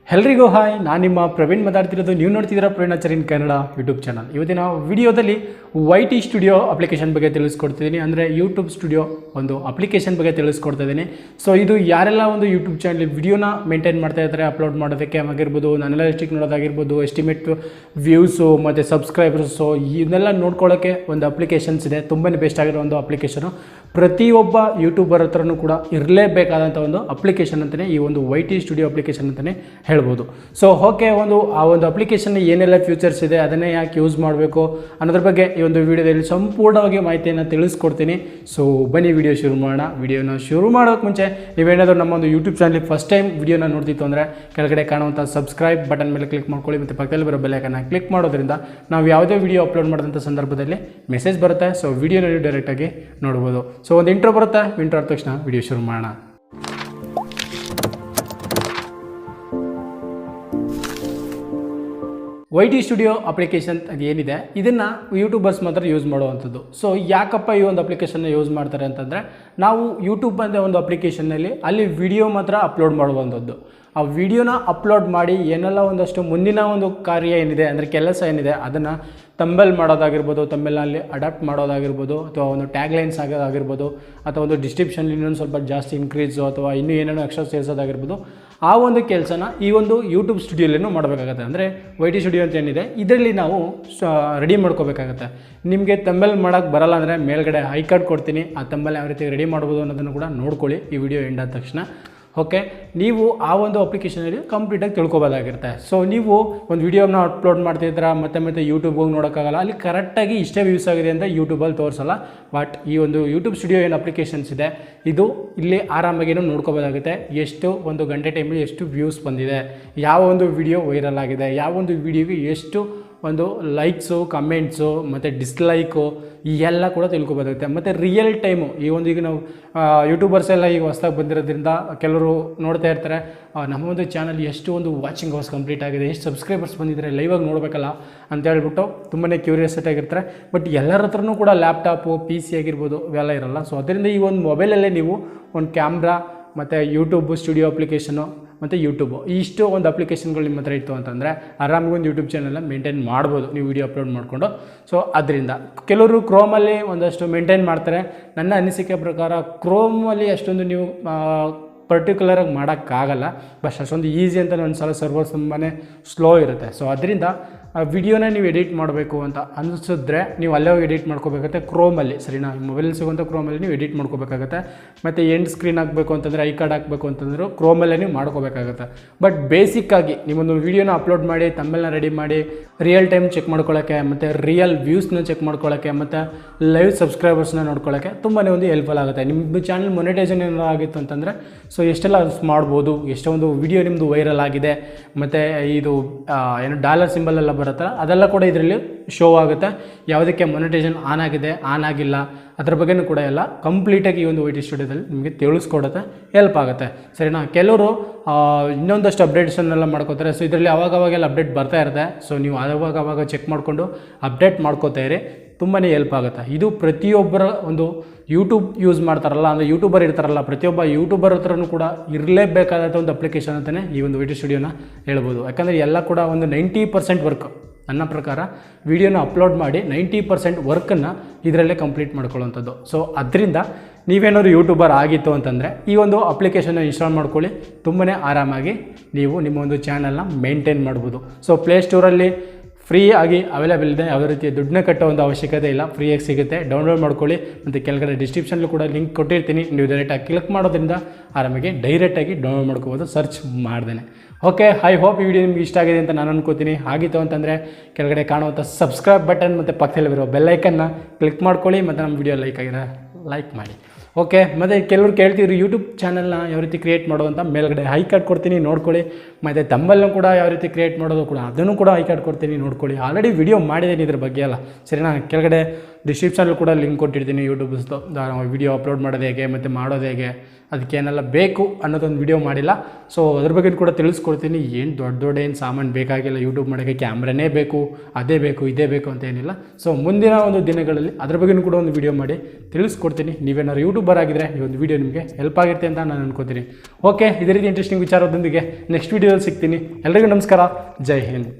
ಎಲ್ರಿಗೂ ಹಾಯ್, ನಾನು ನಿಮ್ಮ ಪ್ರವೀಣ್ ಮಾತಾಡ್ತಿರೋದು. ನೀವು ನೋಡ್ತಿದ್ದೀರಾ ಪ್ರವೀಣ್ ಆಚಾರ್ ಇನ್ ಕನ್ನಡ ಯೂಟ್ಯೂಬ್ ಚಾನಲ್. ಇವತ್ತಿನ ವಿಡಿಯೋದಲ್ಲಿ YT ಸ್ಟುಡಿಯೋ ಅಪ್ಲಿಕೇಶನ್ ಬಗ್ಗೆ ತಿಳಿಸ್ಕೊಡ್ತಿದ್ದೀನಿ. ಅಂದರೆ ಯೂಟ್ಯೂಬ್ ಸ್ಟುಡಿಯೋ ಒಂದು ಅಪ್ಲಿಕೇಶನ್ ಬಗ್ಗೆ ತಿಳಿಸ್ಕೊಡ್ತಾ ಇದ್ದೀನಿ. ಸೊ ಇದು ಯಾರೆಲ್ಲ ಒಂದು ಯೂಟ್ಯೂಬ್ ಚಾನಲ್ ವಿಡಿಯೋನ ಮೇಂಟೈನ್ ಮಾಡ್ತಾ ಇದ್ದಾರೆ, ಅಪ್ಲೋಡ್ ಮಾಡೋದಕ್ಕೆ ಆಗಿರ್ಬೋದು, ಅನಲಿಸ್ಟಿಕ್ ನೋಡೋದಾಗಿರ್ಬೋದು, ಎಸ್ಟಿಮೇಟ್ ವ್ಯೂಸು ಮತ್ತು ಸಬ್ಸ್ಕ್ರೈಬರ್ಸು ಇದನ್ನೆಲ್ಲ ನೋಡ್ಕೊಳ್ಳೋಕ್ಕೆ ಒಂದು ಅಪ್ಲಿಕೇಶನ್ಸ್ ಇದೆ. ತುಂಬಾ ಬೆಸ್ಟ್ ಆಗಿರೋ ಒಂದು ಅಪ್ಲಿಕೇಶನು. ಪ್ರತಿಯೊಬ್ಬ ಯೂಟ್ಯೂಬರ್ ಹತ್ರನೂ ಕೂಡ ಇರಲೇಬೇಕಾದಂಥ ಒಂದು ಅಪ್ಲಿಕೇಶನ್ ಅಂತಲೇ ಈ ಒಂದು YT ಸ್ಟುಡಿಯೋ ಅಪ್ಲಿಕೇಶನ್ ಅಂತಲೇ ಹೇಳ್ಬೋದು. ಸೊ ಓಕೆ, ಆ ಒಂದು ಅಪ್ಲಿಕೇಶನ್ ಏನೆಲ್ಲ ಫ್ಯೂಚರ್ಸ್ ಇದೆ, ಅದನ್ನೇ ಯಾಕೆ ಯೂಸ್ ಮಾಡಬೇಕು ಅನ್ನೋದ್ರ ಬಗ್ಗೆ ಈ ಒಂದು ವಿಡಿಯೋದಲ್ಲಿ ಸಂಪೂರ್ಣವಾಗಿ ಮಾಹಿತಿಯನ್ನು ತಿಳಿಸ್ಕೊಡ್ತೀನಿ. ಸೊ ಬನ್ನಿ ವಿಡಿಯೋ ಶುರು ಮಾಡೋಣ. ವಿಡಿಯೋನ ಶುರು ಮಾಡೋಕ್ಕೆ ಮುಂಚೆ ನೀವೇನಾದರೂ ನಮ್ಮ ಒಂದು ಯೂಟ್ಯೂಬ್ ಚಾನಲ್ ಫಸ್ಟ್ ಟೈಮ್ ವಿಡಿಯೋನ ನೋಡ್ತಿತ್ತು ಅಂದರೆ ಕೆಳಗಡೆ ಕಾಣುವಂಥ ಸಬ್ಸ್ಕ್ರೈಬ್ ಬಟನ್ ಮೇಲೆ ಕ್ಲಿಕ್ ಮಾಡ್ಕೊಳ್ಳಿ ಮತ್ತು ಪಕ್ಕದಲ್ಲಿ ಬರೋ ಬೆಲ್ ಐಕಾನ್ನ ಕ್ಲಿಕ್ ಮಾಡೋದ್ರಿಂದ ನಾವು ಯಾವುದೇ ವಿಡಿಯೋ ಅಪ್ಲೋಡ್ ಮಾಡಿದಂಥ ಸಂದರ್ಭದಲ್ಲಿ ಮೆಸೇಜ್ ಬರುತ್ತೆ. ಸೊ ವಿಡಿಯೋನ ನೀವು ಡೈರೆಕ್ಟಾಗಿ ನೋಡ್ಬೋದು. ಸೊ ಒಂದು ಇಂಟ್ರೋ ಬರುತ್ತೆ, ಇಂಟ್ರೋ ಆದ ತಕ್ಷಣ ವಿಡಿಯೋ ಶುರು ಮಾಡೋಣ. YT ಸ್ಟುಡಿಯೋ ಅಪ್ಲಿಕೇಶನ್ ಅದು ಏನಿದೆ, ಇದನ್ನು ಯೂಟ್ಯೂಬರ್ಸ್ ಮಾತ್ರ ಯೂಸ್ ಮಾಡುವಂಥದ್ದು. ಸೊ ಯಾಕಪ್ಪ ಈ ಒಂದು ಅಪ್ಲಿಕೇಶನ್ನ ಯೂಸ್ ಮಾಡ್ತಾರೆ ಅಂತಂದರೆ, ನಾವು ಯೂಟ್ಯೂಬ್ ಅಂತ ಒಂದು ಅಪ್ಲಿಕೇಶನ್ನಲ್ಲಿ ಅಲ್ಲಿ ವಿಡಿಯೋ ಮಾತ್ರ ಅಪ್ಲೋಡ್ ಮಾಡುವಂಥದ್ದು. ಆ ವಿಡಿಯೋನ ಅಪ್ಲೋಡ್ ಮಾಡಿ ಏನೆಲ್ಲ ಒಂದಷ್ಟು ಮುಂದಿನ ಒಂದು ಕಾರ್ಯ ಏನಿದೆ ಅಂದರೆ ಕೆಲಸ ಏನಿದೆ ಅದನ್ನು ತಂಬೆಲ್ ಮಾಡೋದಾಗಿರ್ಬೋದು, ತಂಬೆಲ್ನಲ್ಲಿ ಅಡಾಪ್ಟ್ ಮಾಡೋದಾಗಿರ್ಬೋದು, ಅಥವಾ ಒಂದು ಟ್ಯಾಗ್ಲೈನ್ಸ್ ಆಗೋದಾಗಿರ್ಬೋದು, ಅಥವಾ ಒಂದು ಡಿಸ್ಕ್ರಿಪ್ಷನ್ ಇನ್ನೊಂದು ಸ್ವಲ್ಪ ಜಾಸ್ತಿ ಇನ್ಕ್ರೀಸು ಅಥವಾ ಇನ್ನೂ ಏನೇನೋ ಎಕ್ಸ್ಟ್ರಾ ಸೇರಿಸೋದಾಗಿರ್ಬೋದು, ಆ ಒಂದು ಕೆಲಸನ ಈ ಒಂದು ಯೂಟ್ಯೂಬ್ ಸ್ಟುಡಿಯೋಲೇನೂ ಮಾಡಬೇಕಾಗತ್ತೆ. ಅಂದರೆ YT ಸ್ಟುಡಿಯೋ ಅಂತ ಏನಿದೆ ಇದರಲ್ಲಿ ನಾವು ರೆಡಿ ಮಾಡ್ಕೋಬೇಕಾಗತ್ತೆ. ನಿಮಗೆ ತಂಬೆಲ್ ಮಾಡೋಕ್ಕೆ ಬರಲ್ಲ ಅಂದರೆ ಮೇಲ್ಗಡೆ ಐ ಕಾರ್ಡ್ ಕೊಡ್ತೀನಿ, ಆ ತಂಬೆಲ್ ಯಾವ ರೀತಿ ರೆಡಿ ಮಾಡ್ಬೋದು ಅನ್ನೋದನ್ನು ಕೂಡ ನೋಡ್ಕೊಳ್ಳಿ ಈ ವಿಡಿಯೋ ಎಂಡ್ ಆದ ತಕ್ಷಣ. ಓಕೆ, ನೀವು ಆ ಒಂದು ಅಪ್ಲಿಕೇಶನಲ್ಲಿ ಕಂಪ್ಲೀಟಾಗಿ ತಿಳ್ಕೊಬೋದಾಗಿರುತ್ತೆ. ಸೊ ನೀವು ಒಂದು ವಿಡಿಯೋನ ಅಪ್ಲೋಡ್ ಮಾಡ್ತಿದ್ದೀರಾ, ಮತ್ತೆ ಯೂಟ್ಯೂಬ್ ಹೋಗಿ ನೋಡೋಕ್ಕಾಗಲ್ಲ, ಅಲ್ಲಿ ಕರೆಕ್ಟಾಗಿ ಇಷ್ಟೇ ವ್ಯೂಸ್ ಆಗಿದೆ ಅಂತ ಯೂಟ್ಯೂಬಲ್ಲಿ ತೋರಿಸಲ್ಲ. ಬಟ್ ಈ ಒಂದು ಯೂಟ್ಯೂಬ್ ಸ್ಟುಡಿಯೋ ಏನು ಅಪ್ಲಿಕೇಶನ್ಸ್ ಇದೆ ಇದು ಇಲ್ಲಿ ಆರಾಮಾಗೇನೋ ನೋಡ್ಕೋಬೋದಾಗುತ್ತೆ. ಎಷ್ಟು ಒಂದು ಗಂಟೆ ಟೈಮಲ್ಲಿ ಎಷ್ಟು ವ್ಯೂಸ್ ಬಂದಿದೆ, ಯಾವ ಒಂದು ವಿಡಿಯೋ ವೈರಲ್ ಆಗಿದೆ, ಯಾವ ಒಂದು ವಿಡಿಯೋಗೆ ಎಷ್ಟು ಒಂದು ಲೈಕ್ಸು, ಕಮೆಂಟ್ಸು ಮತ್ತು ಡಿಸ್ಲೈಕು ಈ ಎಲ್ಲ ಕೂಡ ತಿಳ್ಕೊಬೋದಾಗುತ್ತೆ. ಮತ್ತು ರಿಯಲ್ ಟೈಮು ಈ ಒಂದು ಈಗ ನಾವು ಯೂಟ್ಯೂಬರ್ಸ್ ಎಲ್ಲ ಈಗ ಹೊಸ್ದಾಗಿ ಬಂದಿರೋದ್ರಿಂದ ಕೆಲವರು ನೋಡ್ತಾ ಇರ್ತಾರೆ, ನಮ್ಮ ಒಂದು ಚಾನಲ್ ಎಷ್ಟು ಒಂದು ವಾಚಿಂಗ್ ಅವರ್ಸ್ ಕಂಪ್ಲೀಟ್ ಆಗಿದೆ, ಎಷ್ಟು ಸಬ್ಸ್ಕ್ರೈಬರ್ಸ್ ಬಂದಿದ್ದಾರೆ, ಲೈವಾಗಿ ನೋಡಬೇಕಲ್ಲ ಅಂತ ಹೇಳ್ಬಿಟ್ಟು ತುಂಬಾ ಕ್ಯೂರಿಯಾಸಿಟಿ ಆಗಿರ್ತಾರೆ. ಬಟ್ ಎಲ್ಲರ ಹತ್ರನೂ ಕೂಡ ಲ್ಯಾಪ್ಟಾಪು, PC ಆಗಿರ್ಬೋದು ಇವೆಲ್ಲ ಇರಲ್ಲ. ಸೊ ಅದರಿಂದ ಈ ಒಂದು ಮೊಬೈಲಲ್ಲೇ ನೀವು ಒಂದು ಕ್ಯಾಮ್ರಾ ಮತ್ತು ಯೂಟ್ಯೂಬ್ ಸ್ಟುಡಿಯೋ ಅಪ್ಲಿಕೇಶನು ಮತ್ತು ಯೂಟ್ಯೂಬು ಇಷ್ಟು ಒಂದು ಅಪ್ಲಿಕೇಶನ್ಗಳು ನಿಮ್ಮ ಹತ್ರ ಇತ್ತು ಅಂತಂದರೆ ಆರಾಮಾಗಿ ಒಂದು ಯೂಟ್ಯೂಬ್ ಚಾನಲ್ನ ಮೇಂಟೈನ್ ಮಾಡ್ಬೋದು ನೀವು ವಿಡಿಯೋ ಅಪ್ಲೋಡ್ ಮಾಡಿಕೊಂಡು. ಸೊ ಅದರಿಂದ ಕೆಲವರು ಕ್ರೋಮಲ್ಲಿ ಒಂದಷ್ಟು ಮೇಂಟೈನ್ ಮಾಡ್ತಾರೆ. ನನ್ನ ಅನಿಸಿಕೆ ಪ್ರಕಾರ ಕ್ರೋಮಲ್ಲಿ ಅಷ್ಟೊಂದು ನೀವು ಪರ್ಟಿಕ್ಯುಲರಾಗಿ ಮಾಡೋಕ್ಕಾಗಲ್ಲ. ಬಟ್ ಅಷ್ಟೊಂದು ಈಸಿ ಅಂತ ಒಂದು ಸಲ ಸರ್ವರ್ಸ್ ತುಂಬಾ ಸ್ಲೋ ಇರುತ್ತೆ. ಸೊ ಅದರಿಂದ ಆ ವಿಡಿಯೋನ ನೀವು ಎಡಿಟ್ ಮಾಡಬೇಕು ಅಂತ ಅನಿಸಿದ್ರೆ ನೀವು ಅಲ್ಲೇ ಹೋಗಿ ಎಡಿಟ್ ಮಾಡ್ಕೋಬೇಕಾಗತ್ತೆ ಕ್ರೋಮಲ್ಲಿ. ಸರಿನಾ, ಮೊಬೈಲಲ್ಲಿ ಸಿಗುವಂಥ ಕ್ರೋಮಲ್ಲಿ ನೀವು ಎಡಿಟ್ ಮಾಡ್ಕೋಬೇಕಾಗತ್ತೆ. ಮತ್ತು ಎಂಡ್ ಸ್ಕ್ರೀನ್ ಹಾಕಬೇಕು ಅಂತಂದರೆ, ಐ ಕಾರ್ಡ್ ಹಾಕಬೇಕು ಅಂತಂದರೂ ಕ್ರೋಮಲ್ಲೇ ನೀವು ಮಾಡ್ಕೋಬೇಕಾಗತ್ತೆ. ಬಟ್ ಬೇಸಿಕ್ಕಾಗಿ ನೀವೊಂದು ವೀಡಿಯೋನ ಅಪ್ಲೋಡ್ ಮಾಡಿ ತಮ್ಮೆಲ್ಲ ರೆಡಿ ಮಾಡಿ ರಿಯಲ್ ಟೈಮ್ ಚೆಕ್ ಮಾಡ್ಕೊಳ್ಳೋಕ್ಕೆ, ಮತ್ತು ರಿಯಲ್ ವ್ಯೂಸ್ನ ಚೆಕ್ ಮಾಡ್ಕೊಳ್ಳೋಕ್ಕೆ, ಮತ್ತು ಲೈವ್ ಸಬ್ಸ್ಕ್ರೈಬರ್ಸ್ನ ನೋಡ್ಕೊಳ್ಳೋಕ್ಕೆ ತುಂಬಾ ಒಂದು ಹೆಲ್ಪ್ಫುಲ್ ಆಗುತ್ತೆ. ನಿಮ್ಮ ಚಾನಲ್ ಮೊನೆಟೈಸೇಷನ್ ಏನಾರು ಆಗಿತ್ತು ಅಂತಂದರೆ ಸೊ ಎಷ್ಟೆಲ್ಲ ಮಾಡ್ಬೋದು, ಎಷ್ಟೊಂದು ವಿಡಿಯೋ ನಿಮ್ಮದು ವೈರಲ್ ಆಗಿದೆ, ಮತ್ತು ಇದು ಏನು ಡಾಲರ್ ಸಿಂಬಲ್ ಎಲ್ಲ ಬರುತ್ತೆ ಅದೆಲ್ಲ ಕೂಡ ಇದರಲ್ಲಿ ಶೋ ಆಗುತ್ತೆ. ಯಾವುದಕ್ಕೆ ಮೊನೆಟೈಸೇಷನ್ ಆನ್ ಆಗಿದೆ, ಆನ್ ಆಗಿಲ್ಲ, ಅದ್ರ ಬಗ್ಗೆನೂ ಕೂಡ ಎಲ್ಲ ಕಂಪ್ಲೀಟಾಗಿ ಈ ಒಂದು YT ಸ್ಟುಡಿಯೋದಲ್ಲಿ ನಿಮಗೆ ತಿಳಿಸ್ಕೊಡುತ್ತೆ, ಹೆಲ್ಪ್ ಆಗುತ್ತೆ. ಸರಿನಾ, ಕೆಲವರು ಇನ್ನೊಂದಷ್ಟು ಅಪ್ಡೇಟ್ಸನ್ನೆಲ್ಲ ಮಾಡ್ಕೋತಾರೆ. ಸೊ ಇದರಲ್ಲಿ ಅವಾಗವಾಗೆಲ್ಲ ಅಪ್ಡೇಟ್ ಬರ್ತಾ ಇರುತ್ತೆ. ಸೊ ನೀವು ಅವಾಗ ಚೆಕ್ ಮಾಡಿಕೊಂಡು ಅಪ್ಡೇಟ್ ಮಾಡ್ಕೋತಾ ಇರಿ, ತುಂಬಾ ಹೆಲ್ಪ್ ಆಗುತ್ತೆ. ಇದು ಪ್ರತಿಯೊಬ್ಬರ ಒಂದು ಯೂಟ್ಯೂಬ್ ಯೂಸ್ ಮಾಡ್ತಾರಲ್ಲ, ಅಂದರೆ ಯೂಟ್ಯೂಬರ್ ಇರ್ತಾರಲ್ಲ, ಪ್ರತಿಯೊಬ್ಬ ಯೂಟ್ಯೂಬರ್ ಹತ್ರನೂ ಕೂಡ ಇರಲೇಬೇಕಾದಂಥ ಒಂದು ಅಪ್ಲಿಕೇಶನ್ ಅಂತಲೇ ಈ ಒಂದು YT ಸ್ಟುಡಿಯೋನ ಹೇಳ್ಬೋದು. ಯಾಕಂದರೆ ಎಲ್ಲ ಕೂಡ ಒಂದು 90% ವರ್ಕ್ ನನ್ನ ಪ್ರಕಾರ ವಿಡಿಯೋನ ಅಪ್ಲೋಡ್ ಮಾಡಿ 90% ವರ್ಕನ್ನು ಇದರಲ್ಲೇ ಕಂಪ್ಲೀಟ್ ಮಾಡ್ಕೊಳ್ಳೋವಂಥದ್ದು. ಸೊ ಅದರಿಂದ ನೀವೇನಾದ್ರು ಯೂಟ್ಯೂಬರ್ ಆಗಿತ್ತು ಅಂತಂದರೆ ಈ ಒಂದು ಅಪ್ಲಿಕೇಶನ್ನ ಇನ್ಸ್ಟಾಲ್ ಮಾಡ್ಕೊಳ್ಳಿ, ತುಂಬಾ ಆರಾಮಾಗಿ ನೀವು ನಿಮ್ಮ ಒಂದು ಚಾನಲ್ನ ಮೇಂಟೈನ್ ಮಾಡ್ಬೋದು. ಸೊ ಪ್ಲೇಸ್ಟೋರಲ್ಲಿ ಫ್ರೀ ಆಗಿ ಅವೈಲೇಬಲ್ ಇದೆ, ಯಾವುದೇ ರೀತಿಯ ದುಡ್ಡನ್ನ ಕಟ್ಟೋ ಒಂದು ಅವಶ್ಯಕತೆ ಇಲ್ಲ, ಫ್ರೀಯಾಗಿ ಸಿಗುತ್ತೆ. ಡೌನ್ಲೋಡ್ ಮಾಡ್ಕೊಳ್ಳಿ. ಮತ್ತು ಕೆಳಗಡೆ ಡಿಸ್ಕ್ರಿಪ್ಷನ್ಲೂ ಕೂಡ ಲಿಂಕ್ ಕೊಟ್ಟಿರ್ತೀನಿ, ನೀವು ಡೈರೆಕ್ಟಾಗಿ ಕ್ಲಿಕ್ ಮಾಡೋದ್ರಿಂದ ಆರಾಮಾಗಿ ಡೈರೆಕ್ಟಾಗಿ ಡೌನ್ಲೋಡ್ ಮಾಡ್ಕೋಬೋದು ಸರ್ಚ್ ಮಾಡ್ದೇನೆ. ಓಕೆ, ಐ ಹೋಪ್ ಈ ವಿಡಿಯೋ ನಿಮ್ಗೆ ಇಷ್ಟ ಆಗಿದೆ ಅಂತ ನಾನು ಅನ್ಕೋತೀನಿ. ಆಗಿತ್ತು ಅಂತಂದರೆ ಕೆಳಗಡೆ ಕಾಣುವಂಥ ಸಬ್ಸ್ಕ್ರೈಬ್ ಬಟನ್ ಮತ್ತು ಪಕ್ಕದಲ್ಲಿ ಬರೋ ಬೆಲ್ ಐಕನ್ನ ಕ್ಲಿಕ್ ಮಾಡ್ಕೊಳ್ಳಿ, ಮತ್ತು ನಮ್ಮ ವಿಡಿಯೋ ಲೈಕ್ ಆಗಿದೆ ಲೈಕ್ ಮಾಡಿ. ಓಕೆ, ಮತ್ತು ಕೆಲವರು ಕೇಳ್ತಿದ್ರು ಯೂಟ್ಯೂಬ್ ಚಾನಲ್ನ ಯಾವ ರೀತಿ ಕ್ರಿಯೇಟ್ ಮಾಡೋದು ಅಂತ. ಮೇಲ್ಗಡೆ ಐ ಕಾರ್ಡ್ ಕೊಡ್ತೀನಿ ನೋಡ್ಕೊಳ್ಳಿ. ಮತ್ತು ತಮ್ಮಲ್ಲೂ ಕೂಡ ಯಾವ ರೀತಿ ಕ್ರಿಯೇಟ್ ಮಾಡೋದು ಕೂಡ ಅದನ್ನು ಕೂಡ ಐ ಕಾರ್ಡ್ ಕೊಡ್ತೀನಿ ನೋಡ್ಕೊಳ್ಳಿ. ಆಲ್ರೆಡಿ ವಿಡಿಯೋ ಮಾಡಿದ್ದೀನಿ ಇದ್ರ ಬಗ್ಗೆ ಎಲ್ಲ. ಸರಿನಾ, ಕೆಳಗಡೆ ಡಿಸ್ಕ್ರಿಪ್ಷನಲ್ಲಿ ಕೂಡ ಲಿಂಕ್ ಕೊಟ್ಟಿರ್ತೀನಿ ಯೂಟ್ಯೂಬ್ಸ್ದು ವಿಡಿಯೋ ಅಪ್ಲೋಡ್ ಮಾಡೋದು ಹೇಗೆ ಮತ್ತು ಮಾಡೋದು ಹೇಗೆ ಅದಕ್ಕೇನೆಲ್ಲ ಬೇಕು ಅನ್ನೋದೊಂದು ವಿಡಿಯೋ ಮಾಡಿಲ್ಲ. ಸೊ ಅದ್ರ ಬಗ್ಗೆ ಕೂಡ ತಿಳಿಸ್ಕೊಡ್ತೀನಿ. ಏನು ದೊಡ್ಡ ಏನು ಸಾಮಾನು ಬೇಕಾಗಿಲ್ಲ, ಯೂಟ್ಯೂಬ್ ಮಾಡೋಕ್ಕೆ ಕ್ಯಾಮ್ರಾನೇ ಬೇಕು, ಅದೇ ಬೇಕು ಇದೇ ಬೇಕು ಅಂತ ಏನಿಲ್ಲ. ಸೊ ಮುಂದಿನ ಒಂದು ದಿನಗಳಲ್ಲಿ ಅದ್ರ ಬಗ್ಗೆಯೂ ಕೂಡ ಒಂದು ವಿಡಿಯೋ ಮಾಡಿ ತಿಳಿಸ್ಕೊಡ್ತೀನಿ. ನೀವೇನಾದ್ರು ಯೂಟ್ಯೂಬರ್ ಆಗಿದ್ರೆ ಈ ಒಂದು ವಿಡಿಯೋ ನಿಮಗೆ ಹೆಲ್ಪ್ ಆಗಿರುತ್ತೆ ಅಂತ ನಾನು ಅನ್ಕೋತೀನಿ. ಓಕೆ, ಇದೇ ರೀತಿ ಇಂಟ್ರೆಸ್ಟಿಂಗ್ ವಿಚಾರದೊಂದಿಗೆ ನೆಕ್ಸ್ಟ್ ವಿಡಿಯೋದಲ್ಲಿ ಸಿಗ್ತೀನಿ. ಎಲ್ಲರಿಗೂ ನಮಸ್ಕಾರ, ಜೈ ಹಿಂದ್.